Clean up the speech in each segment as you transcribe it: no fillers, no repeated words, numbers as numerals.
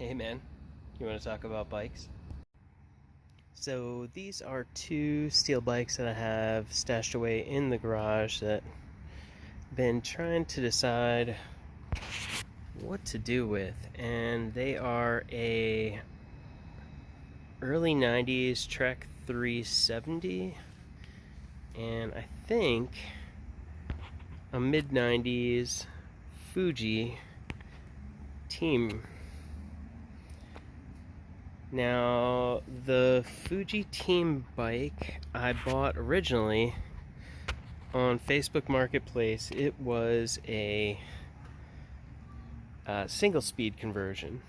Hey man, you want to talk about bikes? So these are two steel bikes that I have stashed away in the garage that I've been trying to decide what to do with, and they are a early 90s Trek 370 and I think a mid 90s Fuji Team. Now, the Fuji Team bike I bought originally on Facebook Marketplace, it was a single speed conversion.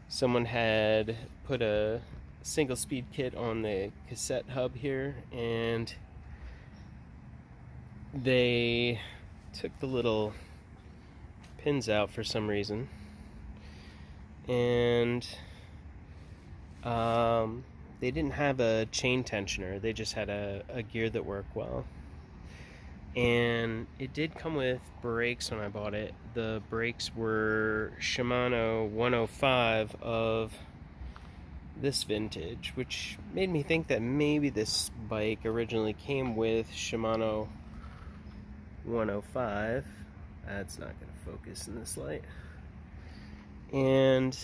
Someone had put a single speed kit on the cassette hub here, and they took the little pins out for some reason, and they didn't have a chain tensioner. They just had a gear that worked well. And it did come with brakes when I bought it. The brakes were Shimano 105 of this vintage, which made me think that maybe this bike originally came with Shimano 105. That's not going to focus in this light. And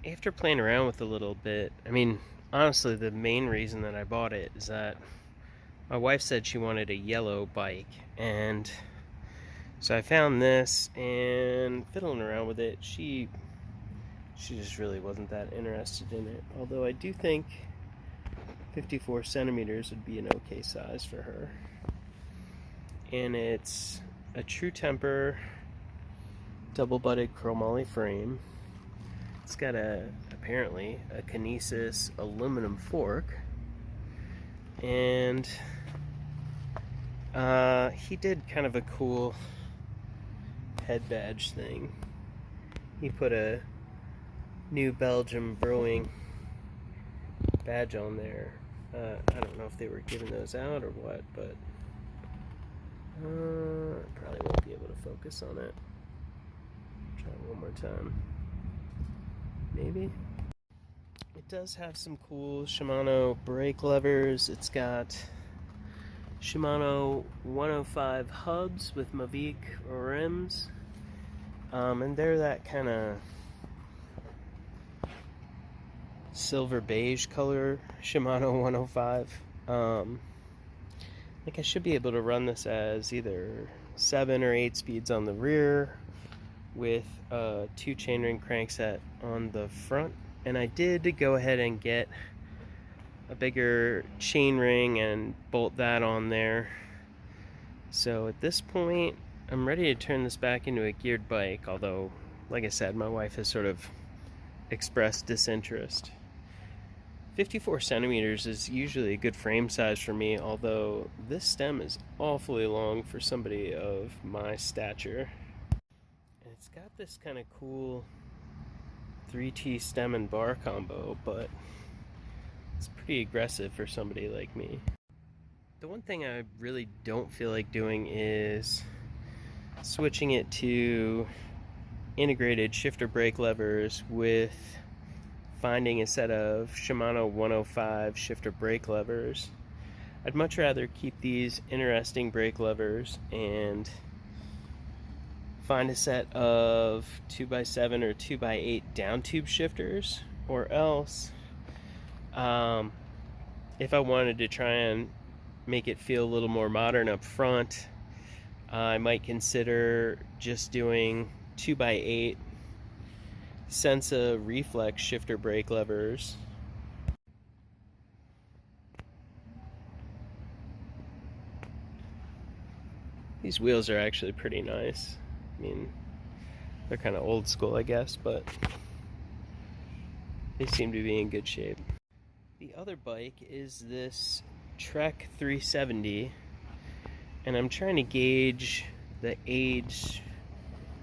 after playing around with it a little bit, I mean, honestly, the main reason that I bought it is that my wife said she wanted a yellow bike, and so I found this, and fiddling around with it, she just really wasn't that interested in it. Although I do think 54 centimeters would be an okay size for her. And it's a true temper double-butted chromoly frame. It's got apparently a Kinesis aluminum fork, and he did kind of a cool head badge thing. He put a New Belgium Brewing badge on there. I don't know if they were giving those out or what, but I probably won't be able to focus on it. Try one more time. Maybe. It does have some cool Shimano brake levers. It's got Shimano 105 hubs with Mavic rims, and they're that kind of silver beige color Shimano 105. I should be able to run this as either 7 or 8 speeds on the rear with a 2 chainring crankset on the front. And I did go ahead and get a bigger chainring and bolt that on there. So at this point, I'm ready to turn this back into a geared bike, although, like I said, my wife has sort of expressed disinterest. 54 centimeters is usually a good frame size for me, although this stem is awfully long for somebody of my stature. It's got this kind of cool 3T stem and bar combo, but it's pretty aggressive for somebody like me. The one thing I really don't feel like doing is switching it to integrated shifter brake levers with finding a set of Shimano 105 shifter brake levers. I'd much rather keep these interesting brake levers and find a set of 2x7 or 2x8 down tube shifters, or else if I wanted to try and make it feel a little more modern up front, I might consider just doing 2x8 Sensa reflex shifter brake levers. These wheels are actually pretty nice. I mean, they're kind of old school, I guess, but they seem to be in good shape. The other bike is this Trek 370, and I'm trying to gauge the age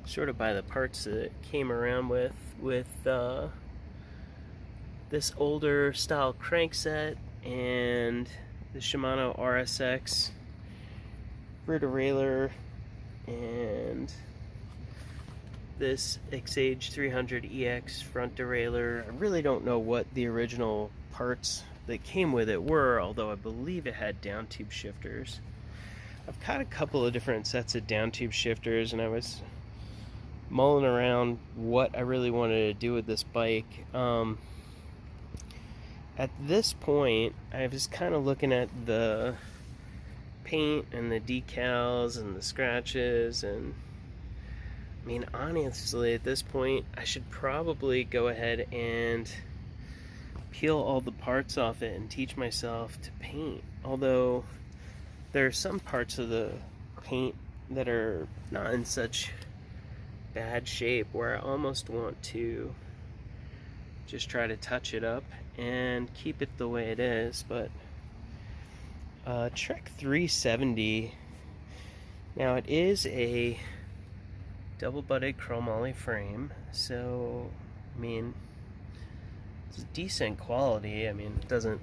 sort of by the parts that it came around with this older style crankset and the Shimano RSX rear derailleur and this Xage 300EX front derailleur. I really don't know what the original parts that came with it were, although I believe it had down tube shifters. I've got a couple of different sets of down tube shifters, and I was mulling around what I really wanted to do with this bike. At this point, I was kind of looking at the paint and the decals and the scratches, and I mean, honestly, at this point, I should probably go ahead and peel all the parts off it and teach myself to paint. Although, there are some parts of the paint that are not in such bad shape where I almost want to just try to touch it up and keep it the way it is. But Trek 370, now it is a double-butted chromoly frame, so I mean, it's decent quality. I mean, it doesn't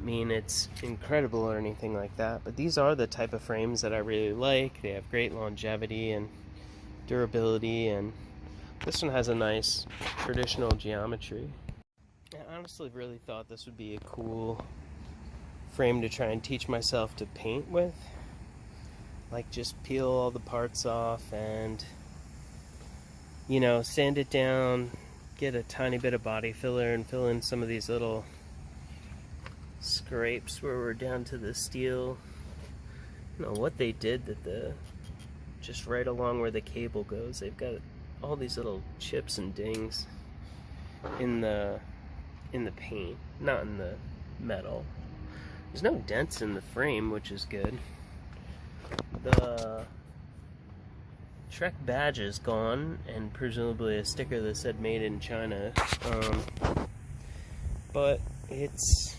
mean it's incredible or anything like that, but these are the type of frames that I really like. They have great longevity and durability, and this one has a nice traditional geometry. I honestly really thought this would be a cool frame to try and teach myself to paint with. Like, just peel all the parts off and, you know, sand it down, get a tiny bit of body filler and fill in some of these little scrapes where we're down to the steel. I don't know what they did that just right along where the cable goes, they've got all these little chips and dings in the paint, not in the metal. There's no dents in the frame, which is good. The Trek badge is gone, and presumably a sticker that said made in China. But it's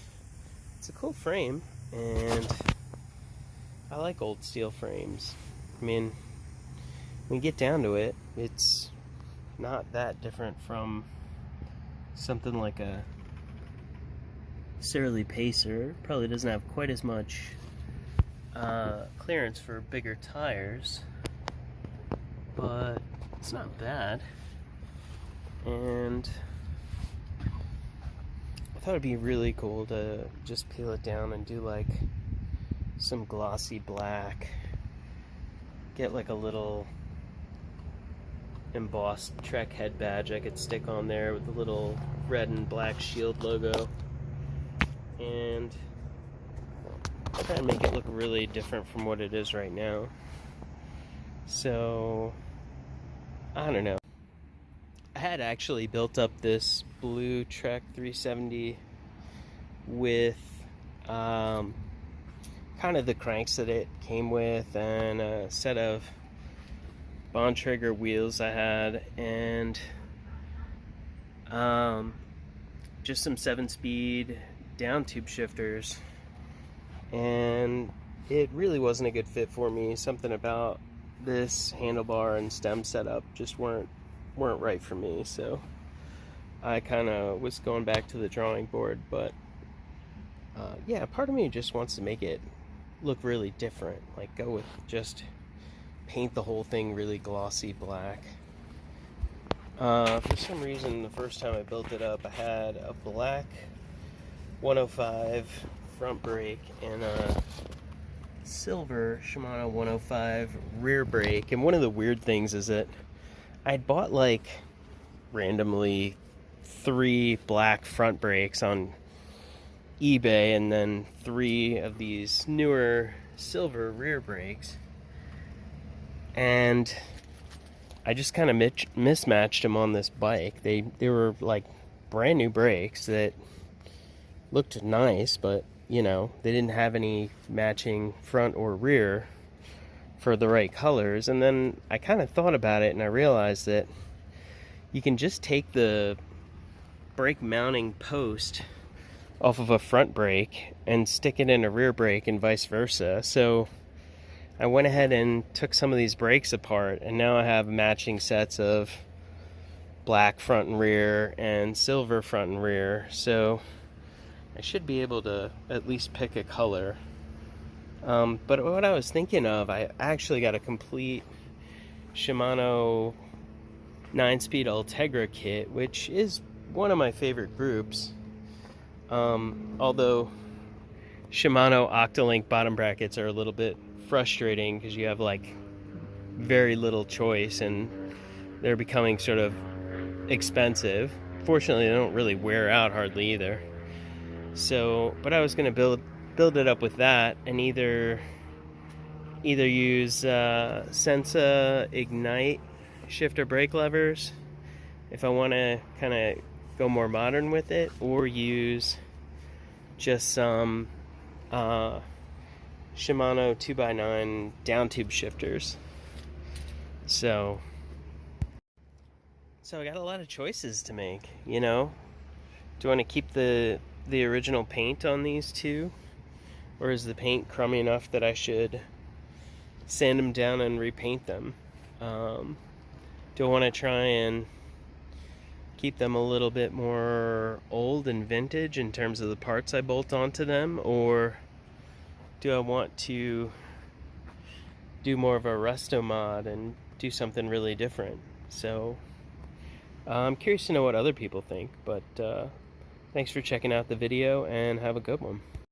a cool frame, and I like old steel frames. I mean, when you get down to it, it's not that different from something like a Surly Pacer. Probably doesn't have quite as much clearance for bigger tires, but it's not bad. And I thought it'd be really cool to just peel it down and do like some glossy black, get like a little embossed Trek head badge I could stick on there with the little red and black shield logo, and try and make it look really different from what it is right now. So, I don't know. I had actually built up this blue Trek 370 with kind of the cranks that it came with, and a set of Bontrager wheels I had, and just some 7-speed down tube shifters, and it really wasn't a good fit for me. Something about this handlebar and stem setup just weren't right for me, so I kind of was going back to the drawing board. But yeah, part of me just wants to make it look really different, like go with just paint the whole thing really glossy black. For some reason, the first time I built it up, I had a black 105 front brake and a silver Shimano 105 rear brake. And one of the weird things is that I'd bought like randomly 3 black front brakes on eBay, and then 3 of these newer silver rear brakes, and I just kind of mismatched them on this bike. They were like brand new brakes that looked nice, but you know, they didn't have any matching front or rear for the right colors. And then I kind of thought about it, and I realized that you can just take the brake mounting post off of a front brake and stick it in a rear brake and vice versa. So I went ahead and took some of these brakes apart, and now I have matching sets of black front and rear and silver front and rear. So I should be able to at least pick a color. But what I was thinking of, I actually got a complete Shimano 9-speed Ultegra kit, which is one of my favorite groups. Although Shimano Octolink bottom brackets are a little bit frustrating because you have like very little choice and they're becoming sort of expensive. Fortunately, they don't really wear out hardly either. So, but I was going to build it up with that and either use Sensa Ignite shifter brake levers if I want to kind of go more modern with it, or use just some Shimano 2x9 down tube shifters. So I got a lot of choices to make, you know. Do I want to keep the original paint on these two, or is the paint crummy enough that I should sand them down and repaint them? Do I want to try and keep them a little bit more old and vintage in terms of the parts I bolt onto them, or do I want to do more of a resto mod and do something really different? So I'm curious to know what other people think, but thanks for checking out the video and have a good one.